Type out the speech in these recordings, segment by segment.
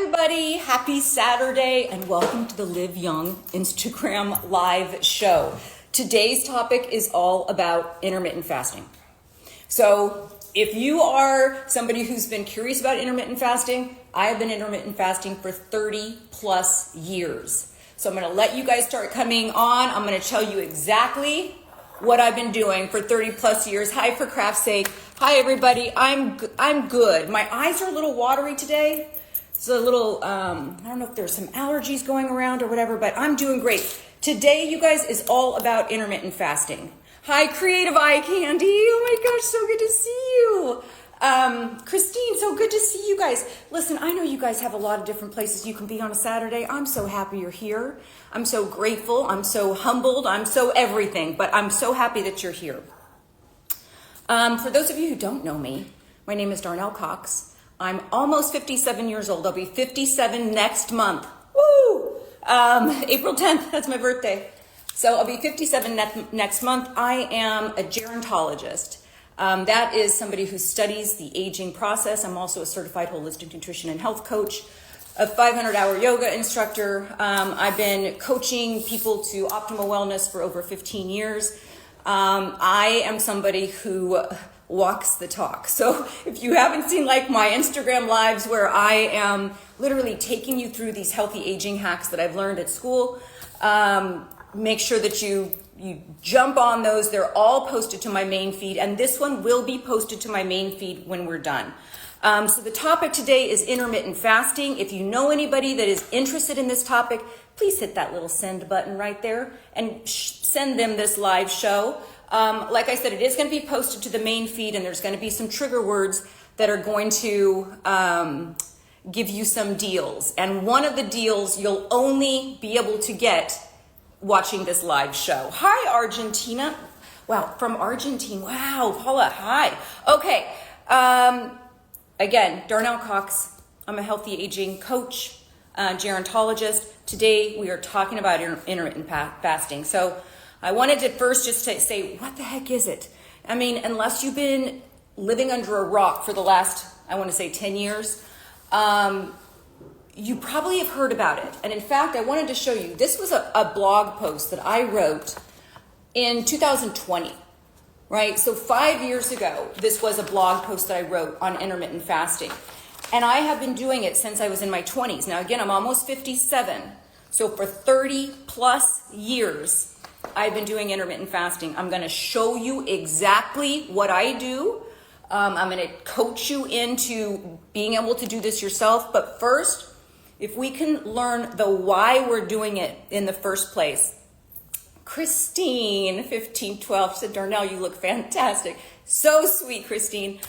everybody, happy Saturday and welcome to the Live Young Instagram live show. Today's topic is all about intermittent fasting. So if you are somebody who's been curious about intermittent fasting, I have been intermittent fasting for 30 plus years. So I'm going to let you guys start coming on. I'm going to tell you exactly what I've been doing for 30 plus years. Hi, for craft's sake. Hi everybody, I'm good. My eyes are a little watery today. It's a little, I don't know if there's some allergies going around or whatever, but I'm doing great. Today, you guys, is all about intermittent fasting. Hi, Creative Eye Candy. Oh my gosh, so good to see you. Christine, so good to see you guys. Listen, I know you guys have a lot of different places you can be on a Saturday. I'm so happy you're here. I'm so grateful. I'm so humbled. I'm so everything, but I'm so happy that you're here. For those of you who don't know me, my name is Darnell Cox. I'm almost 57 years old. I'll be 57 next month. Woo! April 10th, that's my birthday. So I'll be 57 next month. I am a gerontologist. That is somebody who studies the aging process. I'm also a certified holistic nutrition and health coach, a 500-hour yoga instructor. I've been coaching people to optimal wellness for over 15 years. I am somebody who walks the talk. So if you haven't seen like my Instagram lives where I am literally taking you through these healthy aging hacks that I've learned at school, make sure that you jump on those. They're all posted to my main feed, and this one will be posted to my main feed when we're done. So the topic today is intermittent fasting. If you know anybody that is interested in this topic, please hit that little send button right there and send them this live show. Like I said, it is going to be posted to the main feed, and there's going to be some trigger words that are going to give you some deals. And one of the deals you'll only be able to get watching this live show. Hi, Argentina. Wow, from Argentina. Wow, Paula, hi. Okay. Again, Darnell Cox. I'm a healthy aging coach, gerontologist. Today, we are talking about intermittent fasting. So I wanted to first just say, what the heck is it? I mean, unless you've been living under a rock for the last, I want to say 10 years, you probably have heard about it. And in fact, I wanted to show you, this was a blog post that I wrote in 2020, right? So 5 years ago, this was a blog post that I wrote on intermittent fasting. And I have been doing it since I was in my 20s. Now, again, I'm almost 57. So for 30 plus years, I've been doing intermittent fasting. I'm going to show you exactly what I do. I'm going to coach you into being able to do this yourself. But first, if we can learn the why we're doing it in the first place. Christine, 1512, said, Darnell, you look fantastic. So sweet, Christine.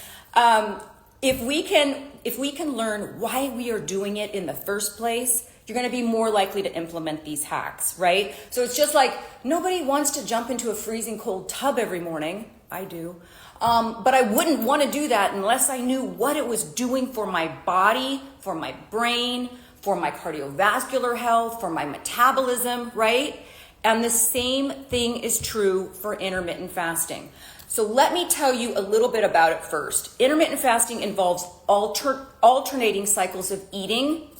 If we can learn why we are doing it in the first place, you're going to be more likely to implement these hacks, right? So it's just like nobody wants to jump into a freezing cold tub every morning. I do. But I wouldn't want to do that unless I knew what it was doing for my body, for my brain, for my cardiovascular health, for my metabolism, right? And the same thing is true for intermittent fasting. So let me tell you a little bit about it first. Intermittent fasting involves alternating cycles of eating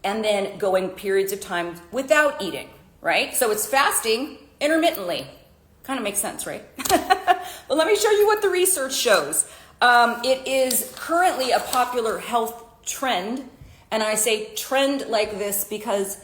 and then going periods of time without eating, right? So it's fasting intermittently. Kind of makes sense, right? Well, let me show you what the research shows. It is currently a popular health trend, and I say trend like this because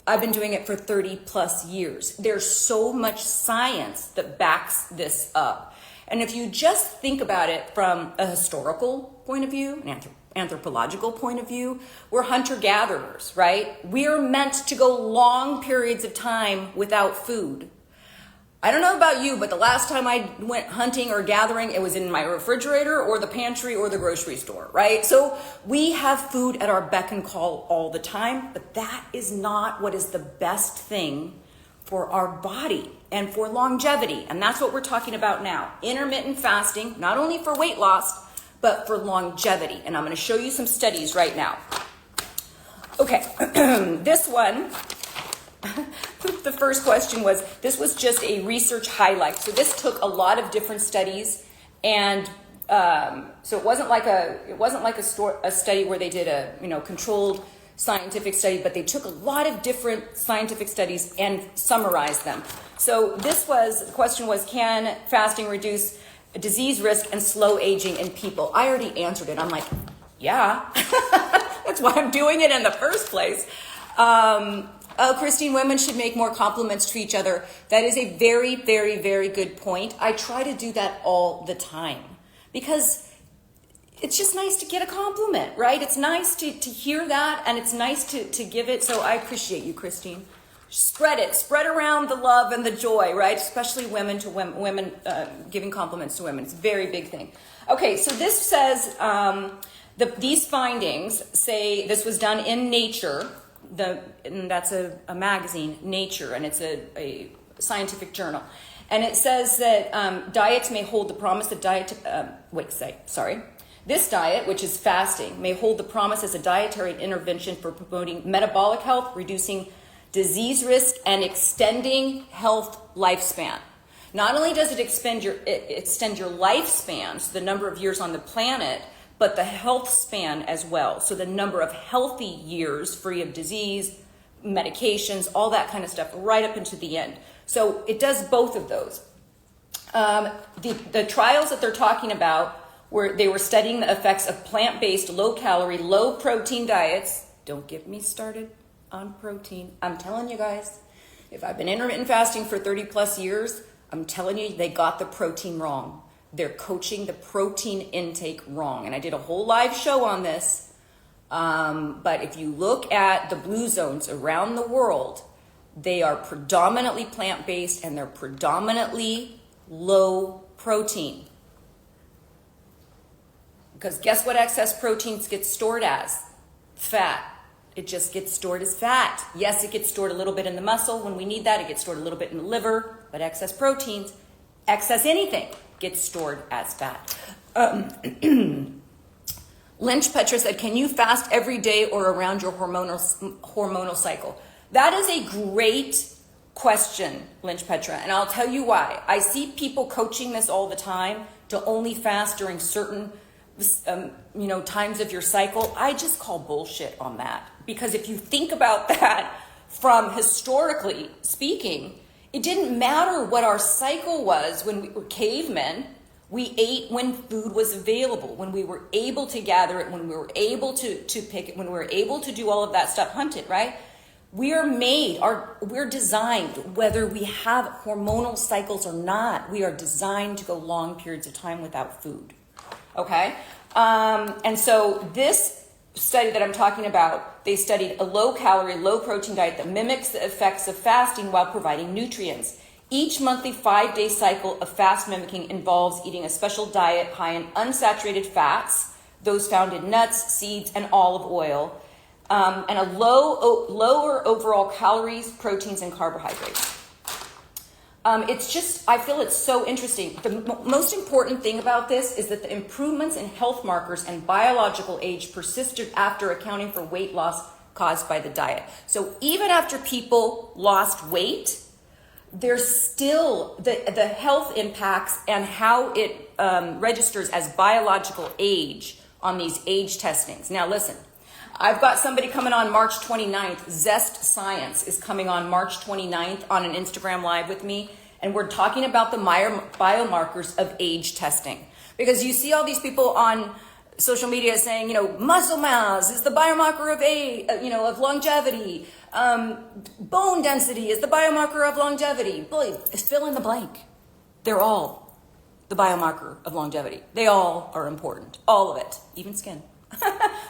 I've been doing it for 30 plus years. There's so much science that backs this up. And if you just think about it from a historical point of view, an anthropological point of view, we're hunter-gatherers, right? We are meant to go long periods of time without food. I don't know about you, but the last time I went hunting or gathering, it was in my refrigerator or the pantry or the grocery store, right? So we have food at our beck and call all the time, but that is not what is the best thing for our body and for longevity. And that's what we're talking about now. Intermittent fasting, not only for weight loss, but for longevity. And I'm going to show you some studies right now. Okay, this one, the first question was, this was just a research highlight. So this took a lot of different studies and So it wasn't like a study where they did a controlled scientific study, but they took a lot of different scientific studies and summarized them. So the question was, can fasting reduce disease risk and slow aging in people? I already answered it. I'm like, yeah, that's why I'm doing it in the first place. Oh, Christine, women should make more compliments to each other. That is a very, very, very good point. I try to do that all the time because it's just nice to get a compliment, right? It's nice to hear that, and it's nice to give it. So I appreciate you, Christine. Spread it. Spread around the love and the joy, right? Especially women to women giving compliments to women. It's a very big thing. Okay, so this says, these findings say this was done in Nature, and that's a magazine, Nature, and it's a scientific journal. And it says that diets may hold the promise of This diet, which is fasting, may hold the promise as a dietary intervention for promoting metabolic health, reducing disease risk, and extending health lifespan. Not only does it extend your lifespan, so the number of years on the planet, but the health span as well. So the number of healthy years free of disease, medications, all that kind of stuff, right up into the end. So it does both of those. The trials that they're talking about, where they were studying the effects of plant-based, low-calorie, low-protein diets. Don't get me started on protein. I'm telling you guys, if I've been intermittent fasting for 30 plus years, I'm telling you, they got the protein wrong. They're coaching the protein intake wrong. And I did a whole live show on this. But if you look at the blue zones around the world, they are predominantly plant-based and they're predominantly low protein. Because guess what excess proteins get stored as? Fat. It just gets stored as fat. Yes, it gets stored a little bit in the muscle when we need that. It gets stored a little bit in the liver, but excess proteins, excess anything, gets stored as fat. Lynch Petra said, can you fast every day or around your hormonal cycle? That is a great question, Lynch Petra, and I'll tell you why. I see people coaching this all the time to only fast during certain times of your cycle. I just call bullshit on that, because if you think about that from historically speaking, it didn't matter what our cycle was when we were cavemen. We ate when food was available, when we were able to gather it, when we were able to pick it, when we were able to do all of that stuff, hunt it, right? We're designed, whether we have hormonal cycles or not, we are designed to go long periods of time without food. Okay? And so this study that I'm talking about, they studied a low-calorie, low-protein diet that mimics the effects of fasting while providing nutrients. Each monthly 5-day cycle of fast mimicking involves eating a special diet high in unsaturated fats, those found in nuts, seeds, and olive oil, and a lower overall calories, proteins, and carbohydrates. I feel it's so interesting. The most important thing about this is that the improvements in health markers and biological age persisted after accounting for weight loss caused by the diet. So even after people lost weight, there's still the health impacts and how it registers as biological age on these age testings. Now listen, I've got somebody coming on March 29th. Zest Science is coming on March 29th on an Instagram Live with me. And we're talking about the biomarkers of age testing. Because you see all these people on social media saying, muscle mass is the biomarker of age, of longevity. Bone density is the biomarker of longevity. Fill in the blank. They're all the biomarker of longevity. They all are important. All of it. Even skin.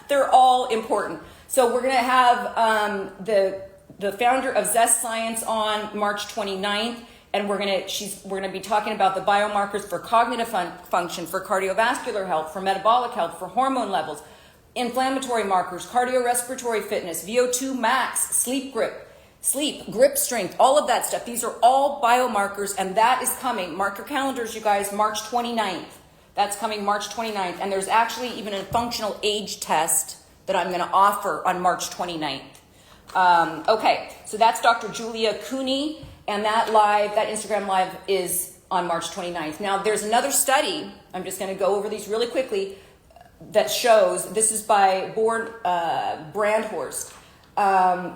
They're all important. So we're going to have the founder of Zest Science on March 29th, and we're going to be talking about the biomarkers for cognitive function, for cardiovascular health, for metabolic health, for hormone levels, inflammatory markers, cardiorespiratory fitness, VO2 max, sleep, grip strength, all of that stuff. These are all biomarkers, and that is coming. Mark your calendars, you guys, March 29th. That's coming March 29th. And there's actually even a functional age test that I'm going to offer on March 29th. Okay, so that's Dr. Julia Cooney, and that Instagram Live is on March 29th. Now, there's another study, I'm just going to go over these really quickly, that shows, this is by Brandhorst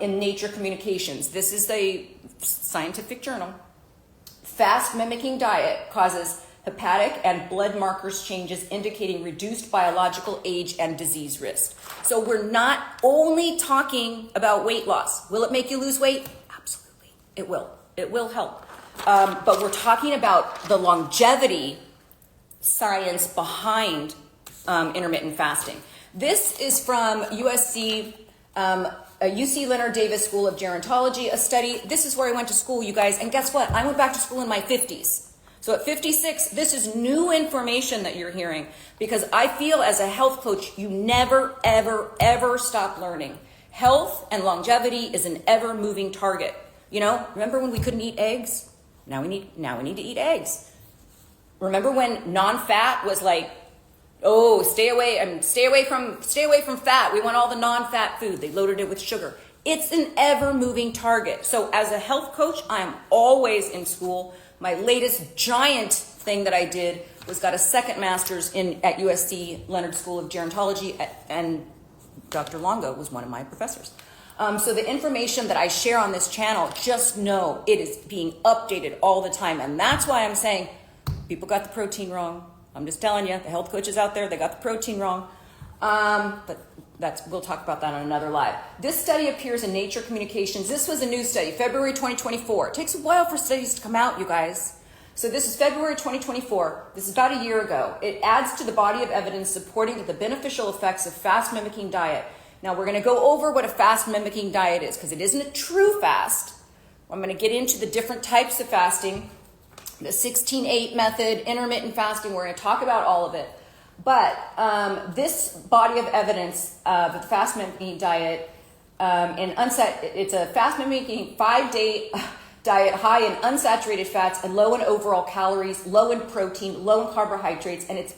in Nature Communications. This is a scientific journal. Fast-mimicking diet causes hepatic and blood markers changes indicating reduced biological age and disease risk. So we're not only talking about weight loss. Will it make you lose weight? Absolutely, it will. It will help. But we're talking about the longevity science behind intermittent fasting. This is from UC Leonard Davis School of Gerontology, a study. This is where I went to school, you guys. And guess what? I went back to school in my 50s. So at 56, this is new information that you're hearing, because I feel as a health coach, you never, ever, ever stop learning. Health and longevity is an ever moving target. You know, remember when we couldn't eat eggs? Now we need to eat eggs. Remember when non-fat was like, oh, stay away from fat. We want all the non-fat food. They loaded it with sugar. It's an ever moving target. So as a health coach, I'm always in school. My latest giant thing that I did was got a second master's at USC Leonard School of Gerontology, and Dr. Longo was one of my professors. So the information that I share on this channel, just know it is being updated all the time. And that's why I'm saying people got the protein wrong. I'm just telling you, the health coaches out there, they got the protein wrong. But we'll talk about that on another live. This study appears in Nature Communications. This was a new study, February 2024. It takes a while for studies to come out, you guys. So this is February 2024. This is about a year ago. It adds to the body of evidence supporting the beneficial effects of fast-mimicking diet. Now we're going to go over what a fast-mimicking diet is, because it isn't a true fast. I'm going to get into the different types of fasting, the 16-8 method, intermittent fasting. We're going to talk about all of it. But this body of evidence of the fast-mimicking diet, it's a fast-mimicking 5-day diet high in unsaturated fats and low in overall calories, low in protein, low in carbohydrates, and it's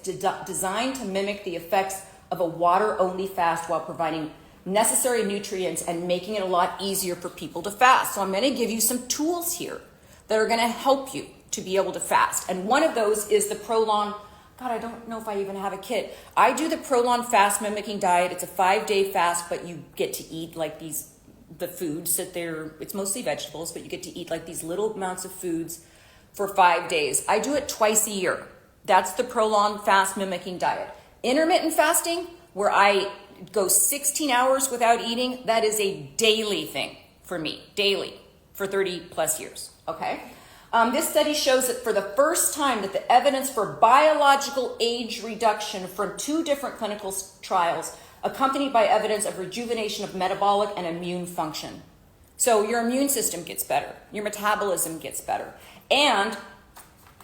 designed to mimic the effects of a water-only fast while providing necessary nutrients and making it a lot easier for people to fast. So I'm going to give you some tools here that are going to help you to be able to fast. And one of those is the Prolon. God, I don't know if I even have a kit. I do the Prolon fast-mimicking diet. It's a 5-day fast, but you get to eat like the foods that it's mostly vegetables, but you get to eat like these little amounts of foods for 5 days. I do it twice a year. That's the Prolon fast-mimicking diet. Intermittent fasting, where I go 16 hours without eating, that is a daily thing for me, daily, for 30 plus years, okay? This study shows that for the first time that the evidence for biological age reduction from 2 different clinical trials accompanied by evidence of rejuvenation of metabolic and immune function. So your immune system gets better, your metabolism gets better, and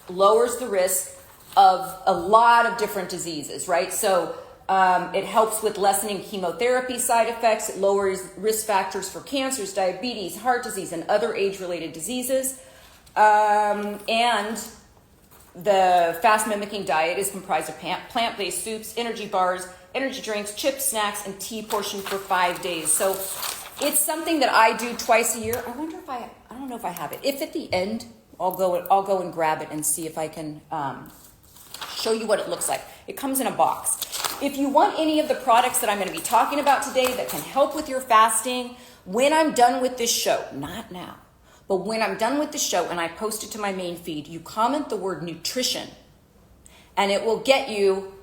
lowers the risk of a lot of different diseases, right? So it helps with lessening chemotherapy side effects, it lowers risk factors for cancers, diabetes, heart disease, and other age-related diseases. And the fast-mimicking diet is comprised of plant-based soups, energy bars, energy drinks, chips, snacks, and tea portioned for 5 days. So it's something that I do twice a year. I wonder if I don't know if I have it. If at the end, I'll go and grab it and see if I can show you what it looks like. It comes in a box. If you want any of the products that I'm going to be talking about today that can help with your fasting, when I'm done with this show, not now, but when I'm done with the show and I post it to my main feed, you comment the word nutrition, and it will get you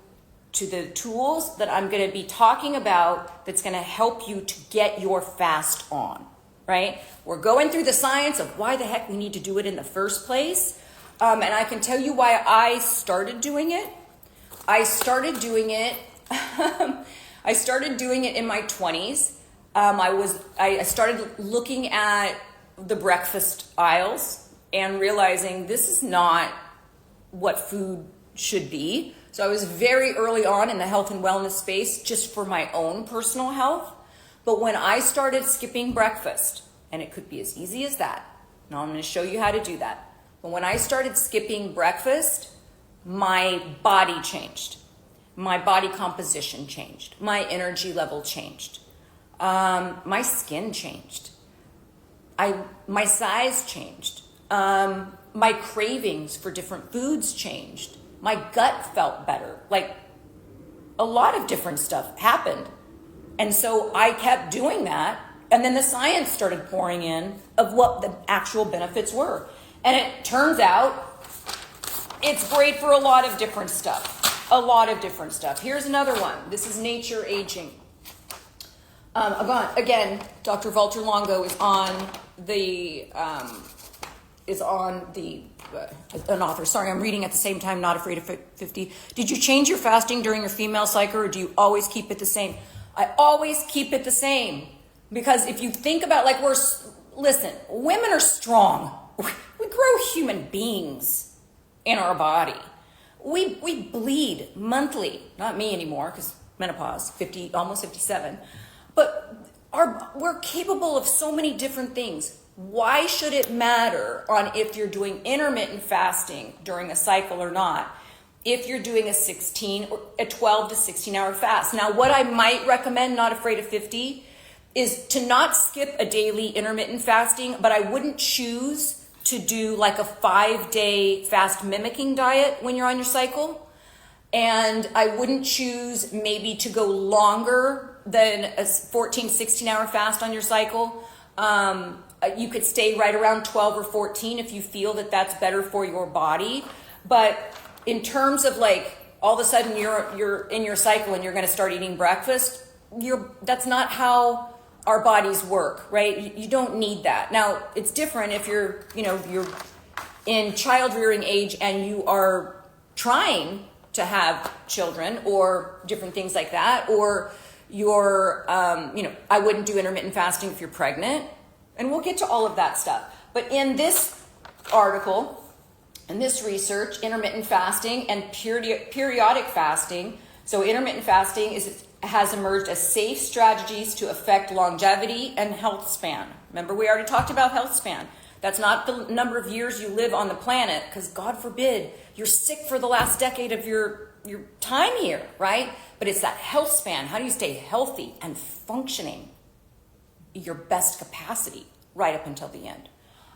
to the tools that I'm going to be talking about that's going to help you to get your fast on, right? We're going through the science of why the heck we need to do it in the first place. And I can tell you why I started doing it. I started doing it in my 20s. I started looking at the breakfast aisles and realizing this is not what food should be. So I was very early on in the health and wellness space just for my own personal health. But when I started skipping breakfast, and it could be as easy as that, now I'm going to show you how to do that. But when I started skipping breakfast, my body changed. My body composition changed. My energy level changed. My skin changed. My size changed. my cravings for different foods changed. My gut felt better. Like a lot of different stuff happened. And so I kept doing that. And then the science started pouring in of what the actual benefits were. And it turns out it's great for a lot of different stuff. A lot of different stuff. Here's another one. This is Nature Aging. Again, Dr. Walter Longo is on the an author. Sorry, I'm reading at the same time, Not Afraid of 50. Did you change your fasting during your female cycle, or do you always keep it the same? I always keep it the same. Because if you think about, like, listen, women are strong. We grow human beings in our body. We bleed monthly. Not me anymore, because menopause, 50, almost 57. But we're capable of so many different things. Why should it matter on if you're doing intermittent fasting during a cycle or not? If you're doing a 12 to 16 hour fast. Now, what I might recommend, Not Afraid of 50, is to not skip a daily intermittent fasting, but I wouldn't choose to do like a 5-day fast-mimicking diet when you're on your cycle. And I wouldn't choose maybe to go longer than a 14, 16 hour fast on your cycle. You could stay right around 12 or 14 if you feel that that's better for your body. But in terms of like, all of a sudden you're in your cycle and you're going to start eating breakfast, that's not how our bodies work, right? You don't need that. Now, it's different if you're in child rearing age and you are trying to have children or different things like that, or I wouldn't do intermittent fasting if you're pregnant, and we'll get to all of that stuff. But in this article, in this research, intermittent fasting and periodic fasting, so intermittent fasting has emerged as safe strategies to affect longevity and health span. Remember, we already talked about health span. That's not the number of years you live on the planet, because God forbid you're sick for the last decade of your time here, right? But it's that health span. How do you stay healthy and functioning your best capacity right up until the end?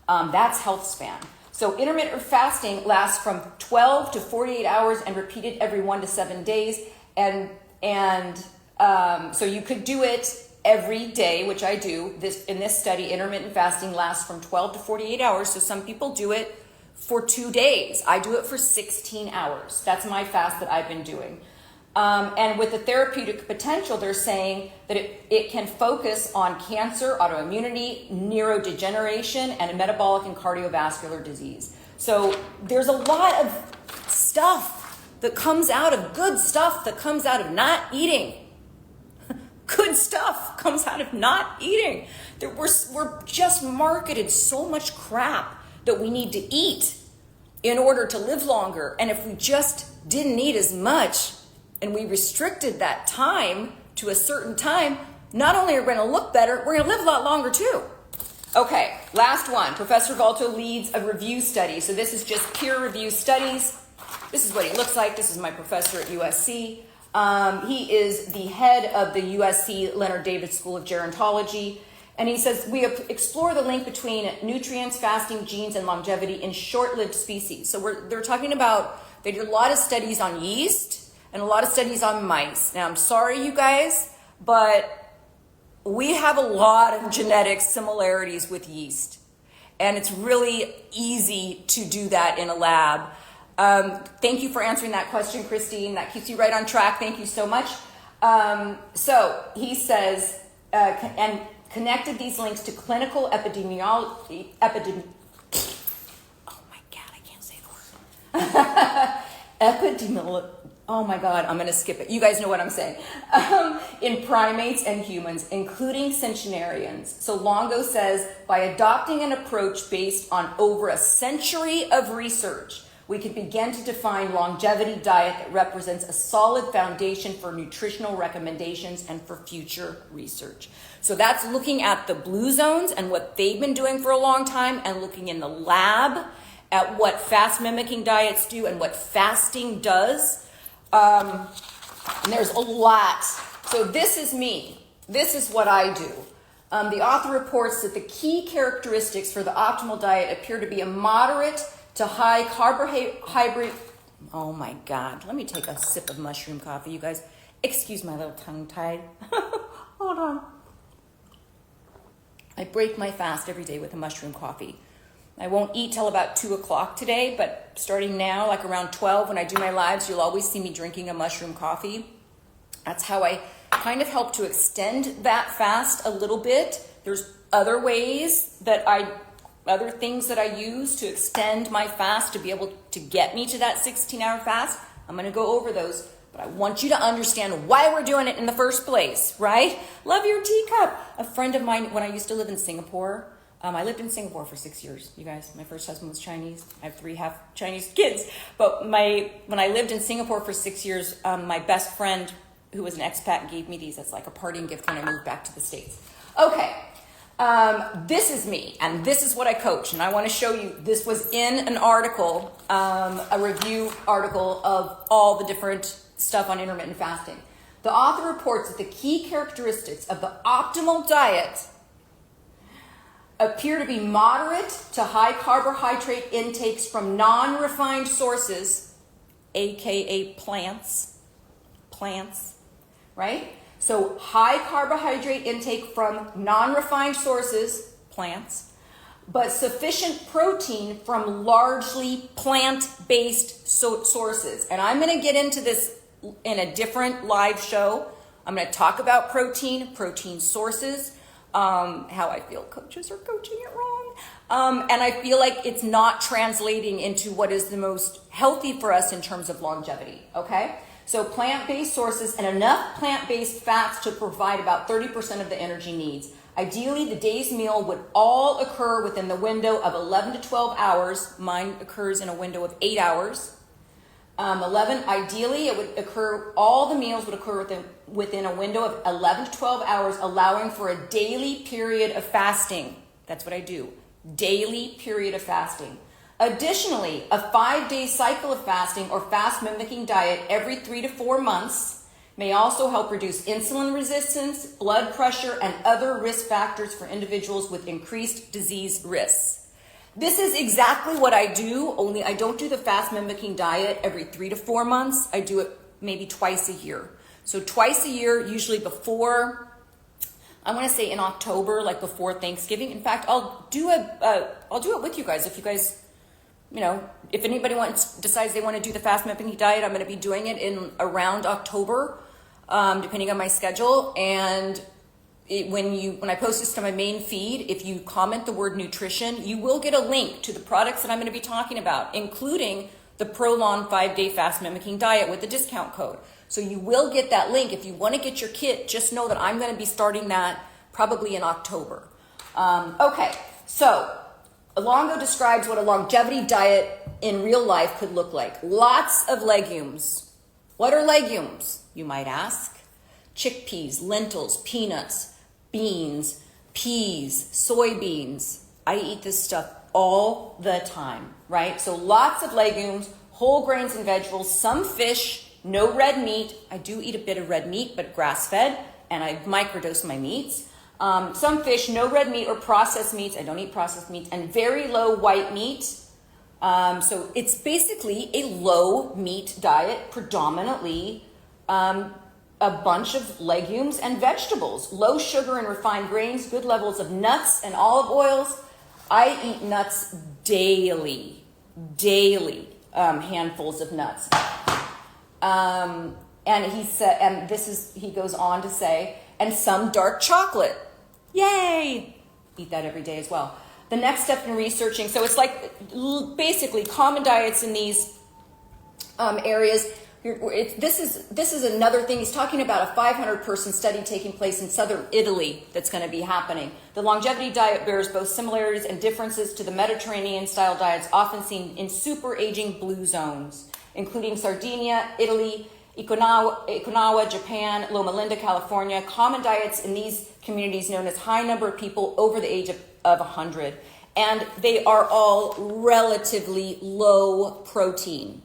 That's health span. So intermittent fasting lasts from 12 to 48 hours and repeated every 1 to 7 days. So you could do it every day, which I do. In this study, intermittent fasting lasts from 12 to 48 hours. So some people do it for 2 days. I do it for 16 hours. That's my fast that I've been doing. And with the therapeutic potential, they're saying that it can focus on cancer, autoimmunity, neurodegeneration, and metabolic and cardiovascular disease. So there's a lot of stuff that comes out of good stuff that comes out of not eating. Good stuff comes out of not eating. We're just marketed so much crap that we need to eat in order to live longer. And if we just didn't eat as much and we restricted that time to a certain time, not only are we going to look better, we're going to live a lot longer too. Okay, last one. Professor Valto leads a review study. So this is just peer review studies. This is what he looks like. This is my professor at USC. He is the head of the USC Leonard David School of Gerontology. And he says, we explore the link between nutrients, fasting, genes, and longevity in short-lived species. So they're talking about, they did a lot of studies on yeast and a lot of studies on mice. Now, I'm sorry, you guys, but we have a lot of genetic similarities with yeast. And it's really easy to do that in a lab. Thank you for answering that question, Christine. That keeps you right on track. Thank you so much. So he says, and connected these links to clinical epidemiology. Oh my God, I can't say the word. Oh my God, I'm going to skip it. You guys know what I'm saying. In primates and humans, including centenarians. So Longo says, by adopting an approach based on over a century of research, we can begin to define longevity diet that represents a solid foundation for nutritional recommendations and for future research. So that's looking at the blue zones and what they've been doing for a long time, and looking in the lab at what fast-mimicking diets do and what fasting does. And there's a lot. So this is me. This is what I do. The author reports that the key characteristics for the optimal diet appear to be a moderate to high carbohydrate. Oh my God, let me take a sip of mushroom coffee, you guys. Excuse my little tongue tied. Hold on. I break my fast every day with a mushroom coffee. I won't eat till about 2 o'clock today, but starting now, like around 12, when I do my lives, you'll always see me drinking a mushroom coffee. That's how I kind of help to extend that fast a little bit. There's other ways other things that I use to extend my fast to be able to get me to that 16-hour fast. I'm going to go over those, but I want you to understand why we're doing it in the first place, right? Love your teacup. A friend of mine, when I used to live in Singapore, I lived in Singapore for 6 years, you guys. My first husband was Chinese. I have 3 half Chinese kids. But when I lived in Singapore for 6 years, my best friend, who was an expat, gave me these as like a parting gift when I moved back to the States. Okay, this is me, and this is what I coach. And I want to show you, this was in an article, a review article of all the different stuff on intermittent fasting. The author reports that the key characteristics of the optimal diet appear to be moderate to high carbohydrate intakes from non-refined sources, aka plants, right? So high carbohydrate intake from non-refined sources, plants, but sufficient protein from largely plant-based sources. And I'm going to get into this in a different live show. I'm going to talk about protein sources, how I feel coaches are coaching it wrong. And I feel like it's not translating into what is the most healthy for us in terms of longevity, okay? So plant-based sources and enough plant-based fats to provide about 30% of the energy needs. Ideally, the day's meal would all occur within the window of 11 to 12 hours. Mine occurs in a window of 8 hours. Ideally, all the meals would occur within a window of 11 to 12 hours, allowing for a daily period of fasting. That's what I do. Daily period of fasting. Additionally, a 5-day cycle of fasting or fast-mimicking diet every 3 to 4 months may also help reduce insulin resistance, blood pressure, and other risk factors for individuals with increased disease risks. This is exactly what I do, only I don't do the fast-mimicking diet every 3 to 4 months. I do it maybe twice a year. So twice a year, usually before, I want to say in October, like before Thanksgiving. In fact, I'll do it with you guys. If you guys, if anybody decides they want to do the fast-mimicking diet, I'm going to be doing it in around October, depending on my schedule. And when I post this to my main feed, if you comment the word nutrition, you will get a link to the products that I'm going to be talking about, including the Prolon 5-day fast-mimicking diet with the discount code. So you will get that link. If you want to get your kit, just know that I'm going to be starting that probably in October. Okay, so Longo describes what a longevity diet in real life could look like. Lots of legumes. What are legumes, you might ask? Chickpeas, lentils, peanuts, beans, peas, soybeans. I eat this stuff all the time, right? So lots of legumes, whole grains and vegetables, some fish, no red meat. I do eat a bit of red meat, but grass-fed, and I microdose my meats. Some fish, no red meat or processed meats. I don't eat processed meats, and very low white meat. So it's basically a low meat diet, predominantly a bunch of legumes and vegetables, low sugar and refined grains, good levels of nuts and olive oils. I eat nuts daily, handfuls of nuts. And he said, and he goes on to say, and some dark chocolate. Yay! Eat that every day as well. The next step in researching, so it's like basically common diets in these areas. This is another thing. He's talking about a 500-person study taking place in southern Italy that's going to be happening. The longevity diet bears both similarities and differences to the Mediterranean-style diets often seen in super-aging blue zones, including Sardinia, Italy, Okinawa, Japan, Loma Linda, California. Common diets in these communities known as high number of people over the age of 100. And they are all relatively low protein.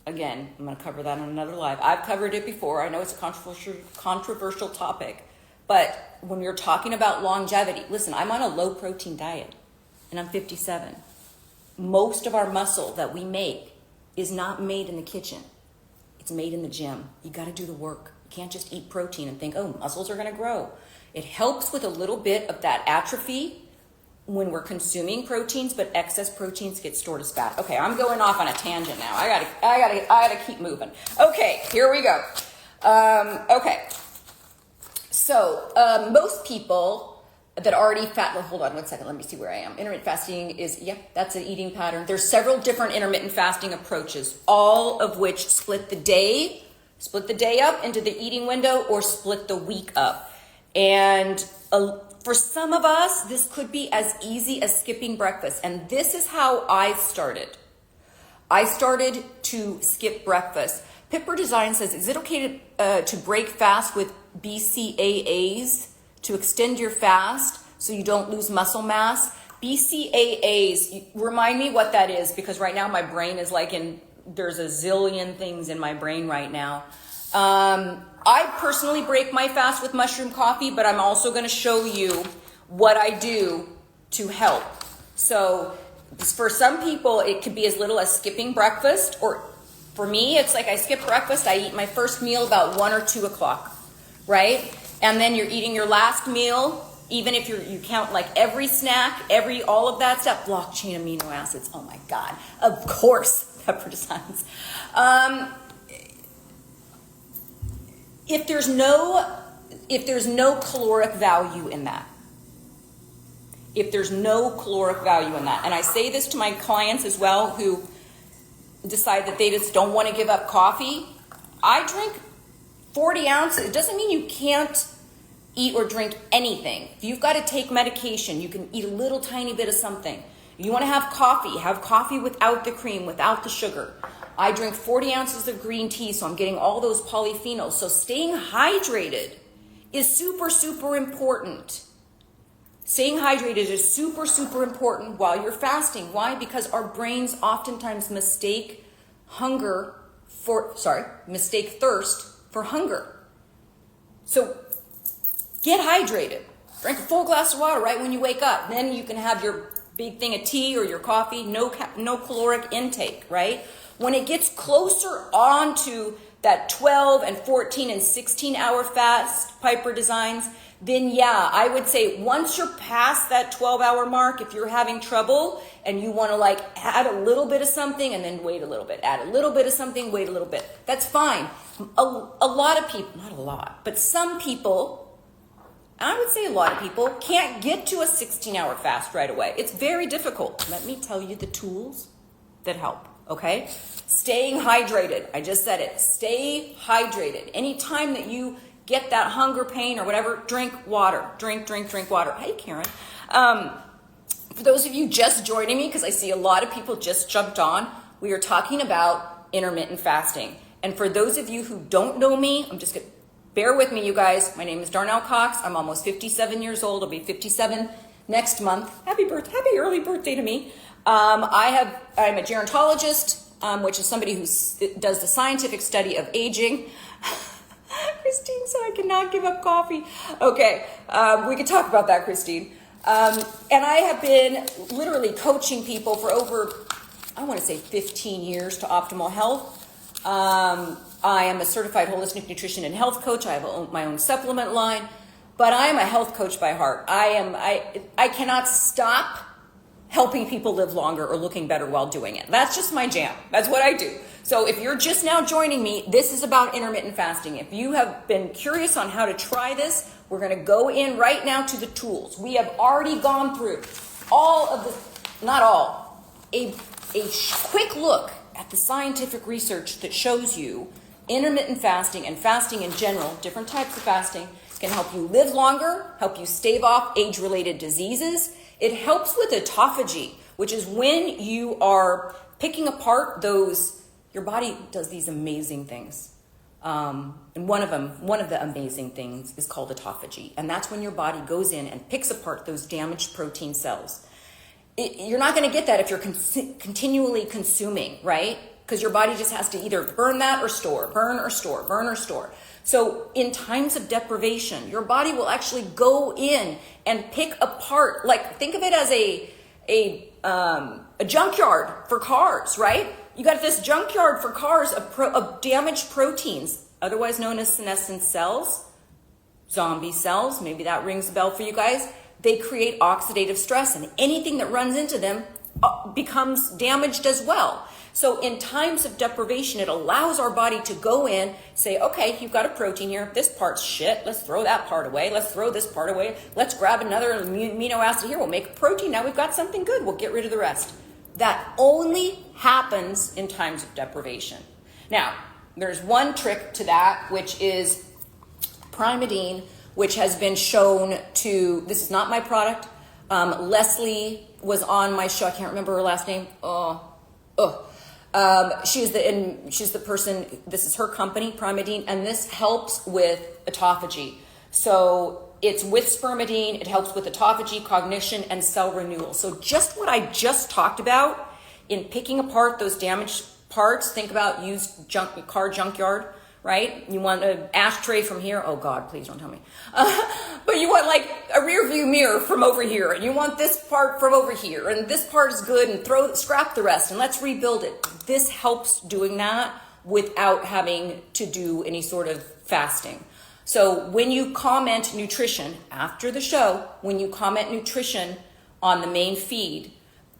Again, I'm going to cover that on another live. I've covered it before. I know it's a controversial topic. But when you're talking about longevity, listen, I'm on a low protein diet and I'm 57. most of our muscle that we make is not made in the kitchen. It's made in the gym. You got to do the work. You can't just eat protein and think, oh, muscles are going to grow. It helps with a little bit of that atrophy when we're consuming proteins, but excess proteins get stored as fat. Okay, I'm going off on a tangent now. I gotta keep moving. Okay, here we go. Okay, so most people that already well, hold on 1 second. Let me see where I am. Intermittent fasting is, that's an eating pattern. There's several different intermittent fasting approaches, all of which split the day up into the eating window or split the week up. And for some of us, this could be as easy as skipping breakfast. And this is how I started. I started to skip breakfast. Pipper Design says, is it okay to break fast with BCAAs to extend your fast so you don't lose muscle mass? BCAAs, remind me what that is, because right now my brain is there's a zillion things in my brain right now. I personally break my fast with mushroom coffee, but I'm also going to show you what I do to help. So for some people, it could be as little as skipping breakfast, or for me, it's like I skip breakfast. I eat my first meal about 1 or 2 o'clock, right? And then you're eating your last meal, even if you count like every snack, all of that stuff, block-chain amino acids. Oh my God, of course, Pepper Designs. If there's no caloric value in that, and I say this to my clients as well who decide that they just don't want to give up coffee, I drink 40 ounces. It doesn't mean you can't eat or drink anything. If you've got to take medication, you can eat a little tiny bit of something. You want to have coffee without the cream, without the sugar. I drink 40 ounces of green tea, so I'm getting all those polyphenols. So staying hydrated is super, super important. Staying hydrated is super, super important while you're fasting. Why? Because our brains oftentimes mistake thirst for hunger. So get hydrated. Drink a full glass of water right when you wake up. Then you can have your big thing of tea or your coffee, no caloric intake, right? When it gets closer on to that 12 and 14 and 16 hour fast, Piper Designs, then I would say once you're past that 12-hour mark, if you're having trouble and you want to add a little bit of something and then wait a little bit, add a little bit of something, wait a little bit, that's fine. A lot of people, not a lot, but some people, I would say a lot of people, can't get to a 16-hour fast right away. It's very difficult. Let me tell you the tools that help. Okay? Staying hydrated. I just said it. Stay hydrated. Anytime that you get that hunger pain or whatever, drink water. Drink water. Hey, Karen. For those of you just joining me, because I see a lot of people just jumped on, we are talking about intermittent fasting. And for those of you who don't know me, I'm just going to bear with me, you guys. My name is Darnell Cox. I'm almost 57 years old. I'll be 57 next month. Happy early birthday to me. I'm a gerontologist, which is somebody who does the scientific study of aging. Christine said I cannot give up coffee. Okay, we could talk about that, Christine. And I have been literally coaching people for over, I want to say 15 years to optimal health. I am a certified holistic nutrition and health coach. I have my own supplement line, but I am a health coach by heart. I cannot stop helping people live longer or looking better while doing it. That's just my jam. That's what I do. So if you're just now joining me, this is about intermittent fasting. If you have been curious on how to try this, we're going to go in right now to the tools. We have already gone through a quick look at the scientific research that shows you intermittent fasting and fasting in general, different types of fasting, can help you live longer, help you stave off age-related diseases. It helps with autophagy, which is when you are picking apart your body does these amazing things. And one of the amazing things is called autophagy. And that's when your body goes in and picks apart those damaged protein cells. You're not going to get that if you're continually consuming, right? Because your body just has to either burn that or store, burn or store, burn or store. So in times of deprivation, your body will actually go in and pick apart, think of it as a junkyard for cars, right? You got this junkyard for cars of damaged proteins, otherwise known as senescent cells, zombie cells. Maybe that rings a bell for you guys. They create oxidative stress, and anything that runs into them becomes damaged as well. So in times of deprivation, it allows our body to go in, say, okay, you've got a protein here. This part's shit. Let's throw that part away. Let's throw this part away. Let's grab another amino acid here. We'll make a protein. Now we've got something good. We'll get rid of the rest. That only happens in times of deprivation. Now, there's one trick to that, which is Primatene, which has been shown to, this is not my product. Leslie was on my show. I can't remember her last name. She's the person, this is her company, Primatene, and this helps with autophagy. So it's with spermidine, it helps with autophagy, cognition, and cell renewal. So just what I just talked about in picking apart those damaged parts, think about used car junkyard, right? You want an ashtray from here. Oh God, please don't tell me. But you want like a rear view mirror from over here, and you want this part from over here, and this part is good, and scrap the rest, and let's rebuild it. This helps doing that without having to do any sort of fasting. So when you comment nutrition after the show, when you comment nutrition on the main feed,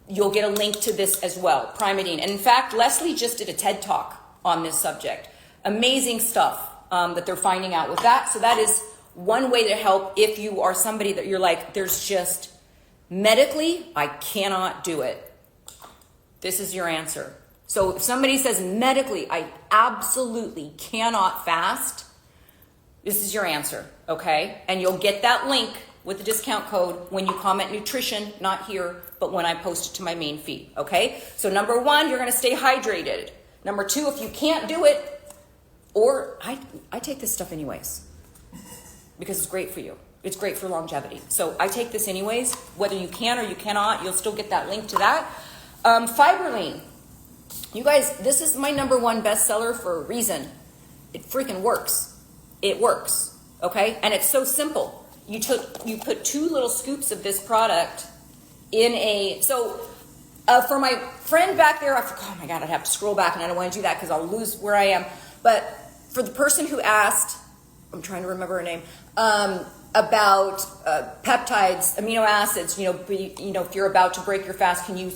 you'll get a link to this as well, Primatene. And in fact, Leslie just did a TED Talk on this subject. Amazing stuff that they're finding out with that. So that is one way to help if you are somebody that you're like, there's just medically, I cannot do it. This is your answer. So if somebody says medically, I absolutely cannot fast, this is your answer, okay? And you'll get that link with the discount code when you comment nutrition, not here, but when I post it to my main feed, okay? So number one, you're gonna stay hydrated. Number two, if you can't do it, or I take this stuff anyways, because it's great for you. It's great for longevity. So I take this anyways, whether you can or you cannot, you'll still get that link to that. Fiberline. You guys, this is my number one bestseller for a reason. It freaking works. It works, okay? And it's so simple. You put 2 little scoops of this product in a, for my friend back there, oh my God, I'd have to scroll back and I don't want to do that because I'll lose where I am. But for the person who asked, I'm trying to remember her name, about peptides, amino acids, if you're about to break your fast, can you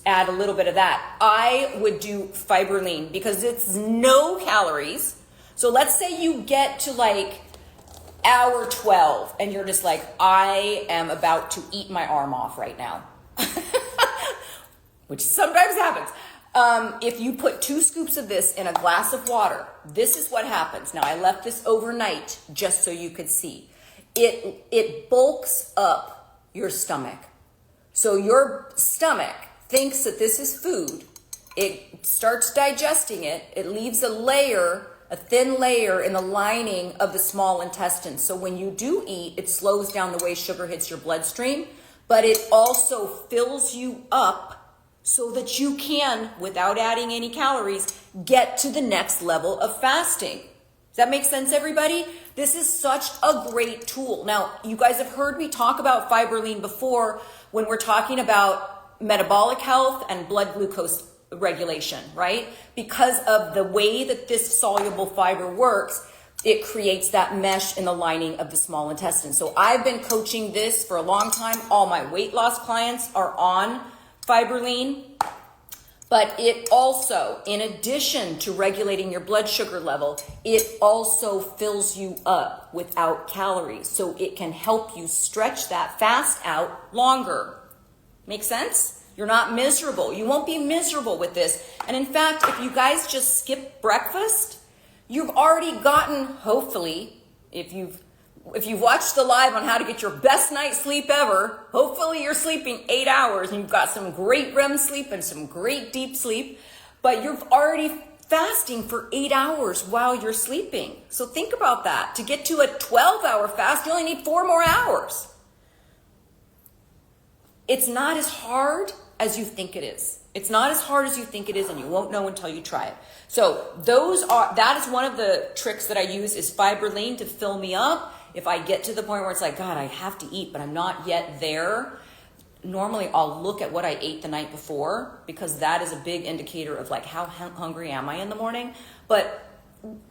add a little bit of that? I would do Fiberline because it's no calories. So let's say you get to like hour 12 and you're just like, I am about to eat my arm off right now, which sometimes happens. If you put 2 scoops of this in a glass of water, this is what happens. Now I left this overnight just so you could see. It bulks up your stomach. So your stomach thinks that this is food. It starts digesting it. It leaves a thin layer in the lining of the small intestine. So when you do eat, it slows down the way sugar hits your bloodstream, but it also fills you up so that you can, without adding any calories, get to the next level of fasting. Does that make sense, everybody? This is such a great tool. Now, you guys have heard me talk about Fiberline before when we're talking about metabolic health and blood glucose regulation, right? Because of the way that this soluble fiber works, it creates that mesh in the lining of the small intestine. So I've been coaching this for a long time. All my weight loss clients are on Fiberline, but it also, in addition to regulating your blood sugar level, it also fills you up without calories. So it can help you stretch that fast out longer. Make sense? You're not miserable. You won't be miserable with this. And in fact, if you guys just skip breakfast, you've already gotten, hopefully, if you've watched the live on how to get your best night's sleep ever, hopefully you're sleeping 8 hours and you've got some great REM sleep and some great deep sleep, but you're already fasting for 8 hours while you're sleeping. So think about that. To get to a 12-hour fast, you only need 4 more hours. It's not as hard as you think it is. It's not as hard as you think it is, and you won't know until you try it. So that is one of the tricks that I use is Fiberline to fill me up. If I get to the point where it's like, God, I have to eat, but I'm not yet there, normally I'll look at what I ate the night before, because that is a big indicator of like how hungry am I in the morning. But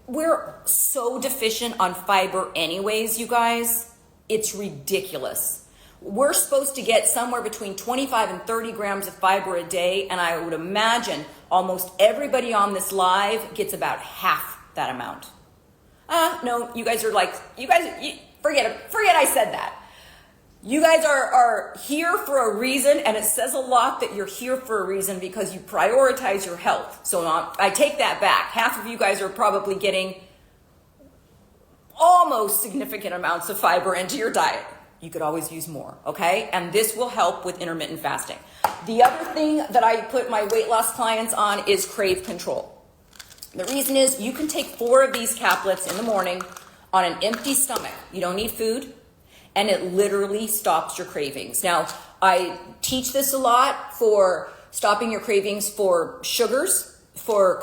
we're so deficient on fiber anyways, you guys. It's ridiculous. We're supposed to get somewhere between 25 and 30 grams of fiber a day, and I would imagine almost everybody on this live gets about half that amount. No, you guys are like, forget I said that. You guys are here for a reason, and it says a lot that you're here for a reason because you prioritize your health. So I take that back. Half of you guys are probably getting almost significant amounts of fiber into your diet. You could always use more, okay? And this will help with intermittent fasting. The other thing that I put my weight loss clients on is crave control. The reason is you can take 4 of these caplets in the morning on an empty stomach. You don't need food. And it literally stops your cravings. Now, I teach this a lot for stopping your cravings for sugars, for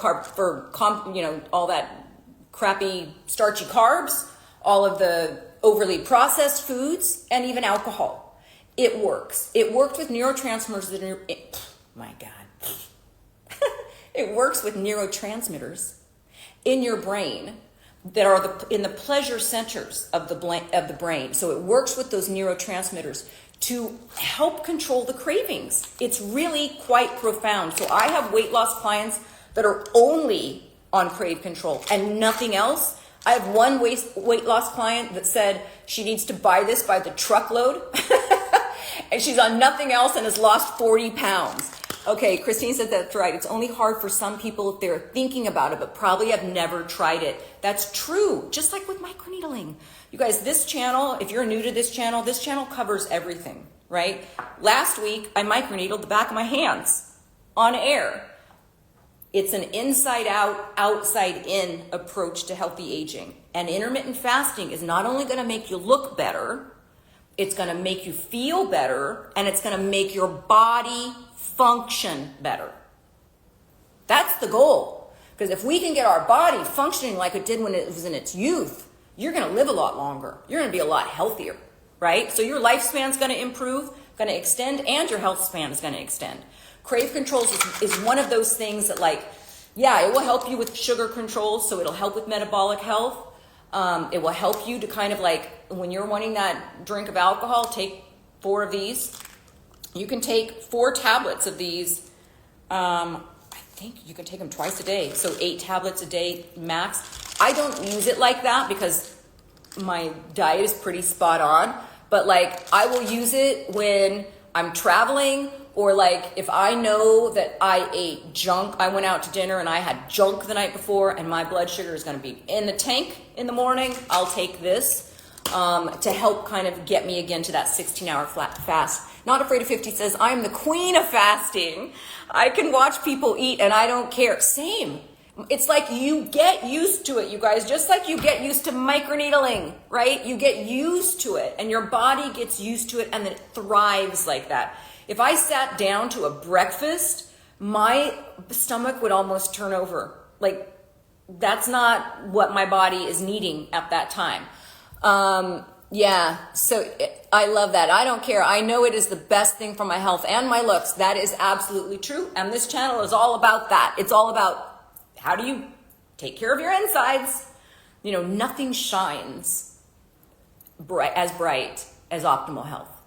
all that crappy starchy carbs, all of the overly processed foods, and even alcohol. It works. It worked with neurotransmitters my God. It works with neurotransmitters in your brain that are in the pleasure centers of the brain. So it works with those neurotransmitters to help control the cravings. It's really quite profound. So I have weight loss clients that are only on crave control and nothing else. I have one weight loss client that said she needs to buy this by the truckload and she's on nothing else and has lost 40 pounds. Okay, Christine said that's right. It's only hard for some people if they're thinking about it, but probably have never tried it. That's true. Just like with microneedling. You guys, this channel, if you're new to this channel covers everything, right? Last week, I microneedled the back of my hands on air. It's an inside out, outside in approach to healthy aging. And intermittent fasting is not only going to make you look better, it's going to make you feel better, and it's going to make your body function better. That's the goal. Because if we can get our body functioning like it did when it was in its youth, you're going to live a lot longer. You're going to be a lot healthier, right? So your lifespan's going to improve, going to extend, and your health span is going to extend. Crave controls is one of those things that, like, yeah, it will help you with sugar controls, so it'll help with metabolic health. It will help you to kind of like, when you're wanting that drink of alcohol, take 4 of these. You can take 4 tablets of these. I think you can take them twice a day. So 8 tablets a day max. I don't use it like that because my diet is pretty spot on. But like, I will use it when I'm traveling, or like if I know that I ate junk, I went out to dinner and I had junk the night before and my blood sugar is going to be in the tank in the morning, I'll take this to help kind of get me again to that 16-hour fast. Not Afraid of 50 says, I'm the queen of fasting. I can watch people eat and I don't care. Same. It's like you get used to it, you guys, just like you get used to microneedling, right? You get used to it and your body gets used to it and then it thrives like that. If I sat down to a breakfast, my stomach would almost turn over. Like, that's not what my body is needing at that time. Yeah, so I love that. I don't care. I know it is the best thing for my health and my looks. That is absolutely true. And this channel is all about that. It's all about how do you take care of your insides? You know, nothing shines bright as optimal health.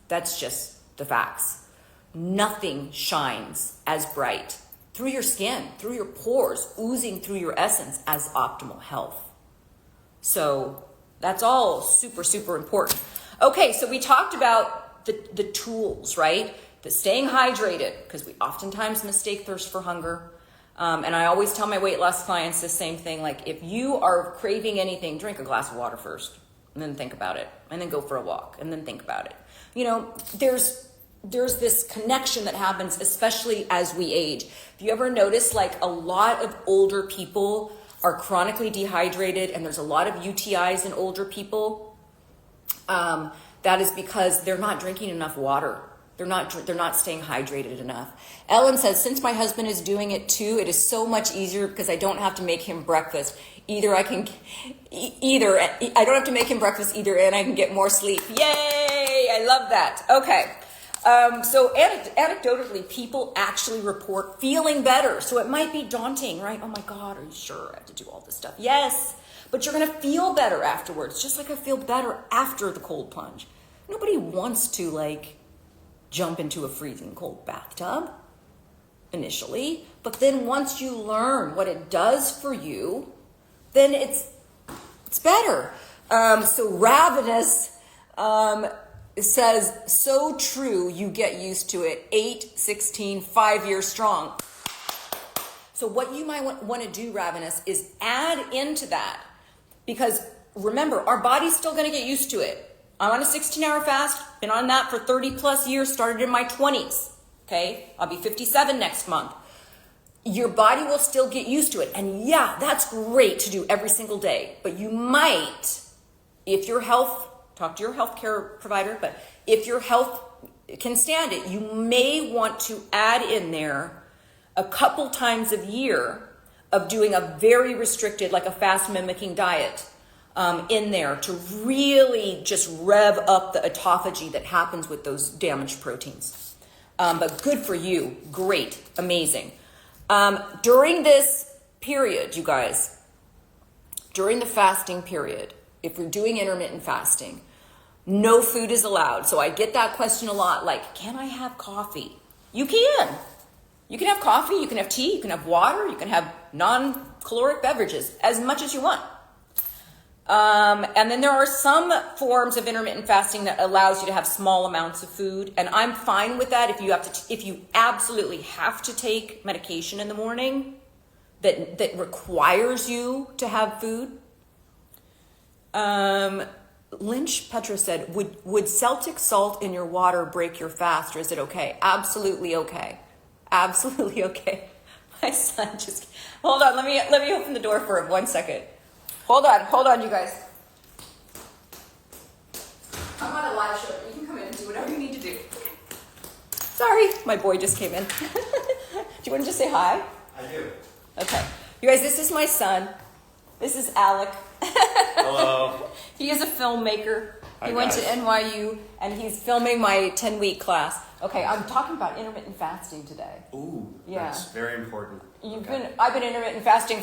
That's just the facts. Nothing shines as bright through your skin, through your pores, oozing through your essence as optimal health. So that's all super, super important. Okay, so we talked about the tools, right? The staying hydrated, because we oftentimes mistake thirst for hunger. And I always tell my weight loss clients the same thing. Like, if you are craving anything, drink a glass of water first, and then think about it, and then go for a walk, and then think about it. You know, there's this connection that happens, especially as we age. If you ever notice, like, a lot of older people are chronically dehydrated, and there's a lot of UTIs in older people, that is because they're not drinking enough water. They're not staying hydrated enough. Ellen says, since my husband is doing it too, it is so much easier because I don't have to make him breakfast. I don't have to make him breakfast either, and I can get more sleep. Yay! I love that. Okay. So anecdotally, people actually report feeling better. So it might be daunting, right? Oh my God, are you sure I have to do all this stuff? Yes, but you're going to feel better afterwards, just like I feel better after the cold plunge. Nobody wants to like jump into a freezing cold bathtub initially, but then once you learn what it does for you, then it's better. So Ravenous says, so true, you get used to it. 8, 16, 5 years strong. So what you might want to do, Ravenous, is add into that. Because remember, our body's still going to get used to it. I'm on a 16-hour fast, been on that for 30 plus years, started in my 20s. Okay, I'll be 57 next month. Your body will still get used to it. And yeah, that's great to do every single day. But you might, if your health, talk to your healthcare provider, but if your health can stand it, you may want to add in there a couple times a year of doing a very restricted, like a fast-mimicking diet in there to really just rev up the autophagy that happens with those damaged proteins. But good for you. Great. Amazing. During this period, you guys, during the fasting period, if we're doing intermittent fasting, no food is allowed. So I get that question a lot, like, can I have coffee? You can. You can have coffee, you can have tea, you can have water, you can have non-caloric beverages, as much as you want. And then there are some forms of intermittent fasting that allows you to have small amounts of food, and I'm fine with that if you absolutely have to take medication in the morning that requires you to have food. Lynch Petra said, would Celtic salt in your water break your fast, or is it okay? Absolutely okay. Absolutely okay. My son just, hold on, let me open the door for him 1 second. Hold on, you guys. I'm on a live show. You can come in and do whatever you need to do. Sorry, my boy just came in. Do you want to just say hi? I do. Okay. You guys, this is my son. This is Alec. Hello. He is a filmmaker. Hi, he went to guys. NYU, and he's filming my 10-week class. Okay, I'm talking about intermittent fasting today. Ooh, Yeah. that's very important. I've been intermittent fasting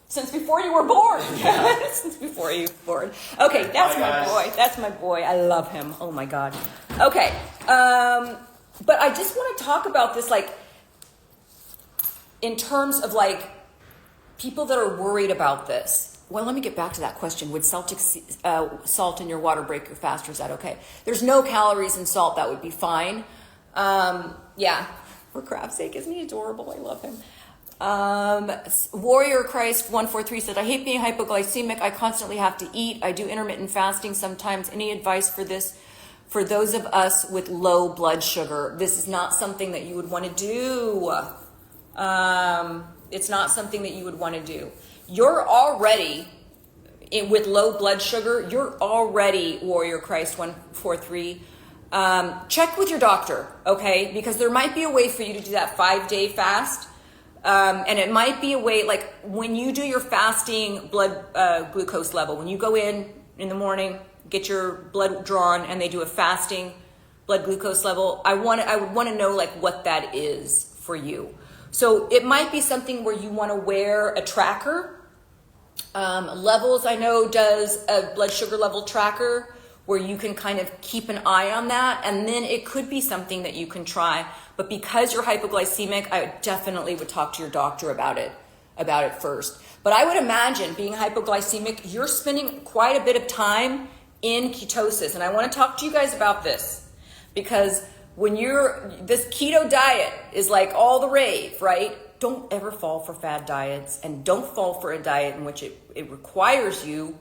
since before you were born. Yeah. Since before you were born. Okay, that's Bye, my guys. boy. That's my boy. I love him. Oh my God. Okay. But I just want to talk about this, like, in terms of like people that are worried about this. Well, let me get back to that question. Would Celtic salt in your water break your fast, or is that okay? There's no calories in salt. That would be fine. Yeah. For crap's sake, isn't he adorable? I love him. Warrior Christ 143 said, I hate being hypoglycemic. I constantly have to eat. I do intermittent fasting sometimes. Any advice for this? For those of us with low blood sugar, this is not something that you would want to do. It's not something that you would want to do. You're already, with low blood sugar, you're already, Warrior Christ 143, check with your doctor, okay? Because there might be a way for you to do that 5-day fast. And it might be a way, like when you do your fasting blood glucose level, when you go in the morning, get your blood drawn, and they do a fasting blood glucose level, I would want to know like what that is for you. So it might be something where you want to wear a tracker. Levels, I know, does a blood sugar level tracker where you can kind of keep an eye on that, and then it could be something that you can try. But because you're hypoglycemic, I definitely would talk to your doctor about it first. But I would imagine being hypoglycemic, you're spending quite a bit of time in ketosis, and I want to talk to you guys about this because when this keto diet is like all the rave, right? Don't ever fall for fad diets, and don't fall for a diet in which it requires you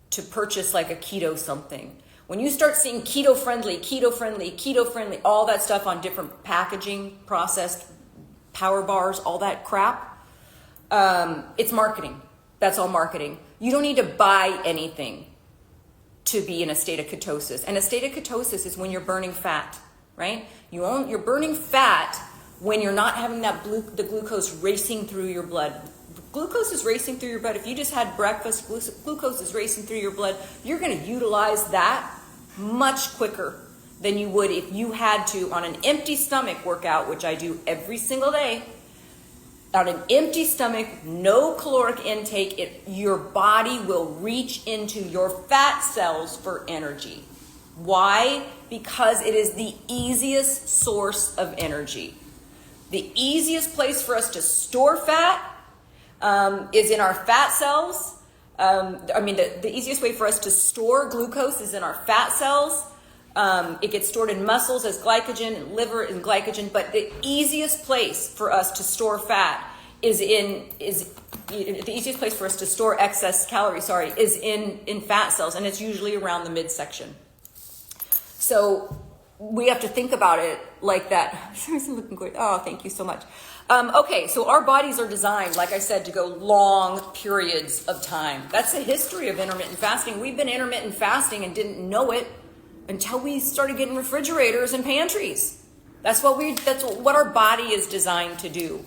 to purchase like a keto something. When you start seeing keto friendly, all that stuff on different packaging, processed power bars, all that crap, it's marketing. That's all marketing. You don't need to buy anything to be in a state of ketosis. And a state of ketosis is when you're burning fat, right? You're burning fat when you're not having the glucose racing through your blood. Glucose is racing through your blood. If you just had breakfast, glucose is racing through your blood. You're going to utilize that much quicker than you would if you had to, on an empty stomach workout, which I do every single day. On an empty stomach, no caloric intake, your body will reach into your fat cells for energy. Why? Because it is the easiest source of energy. The easiest place for us to store fat is in our fat cells. The easiest way for us to store glucose is in our fat cells. It gets stored in muscles as glycogen, and liver and glycogen, but the easiest place for us to store fat is the easiest place for us to store excess calories, is in fat cells, and it's usually around the midsection. So we have to think about it like that. Looking good. Oh, thank you so much. Okay, so our bodies are designed, like I said, to go long periods of time. That's the history of intermittent fasting. We've been intermittent fasting and didn't know it until we started getting refrigerators and pantries. That's what our body is designed to do.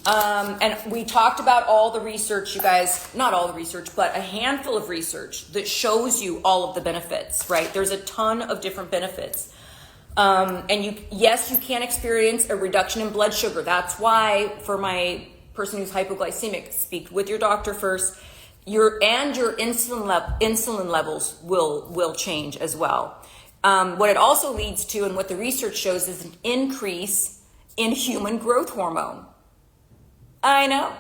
And we talked about all the research, you guys, not all the research, but a handful of research that shows you all of the benefits, right? There's a ton of different benefits. And you can experience a reduction in blood sugar. That's why for my person who's hypoglycemic, speak with your doctor first. Your insulin levels will change as well. What it also leads to, and what the research shows, is an increase in human growth hormone. I know.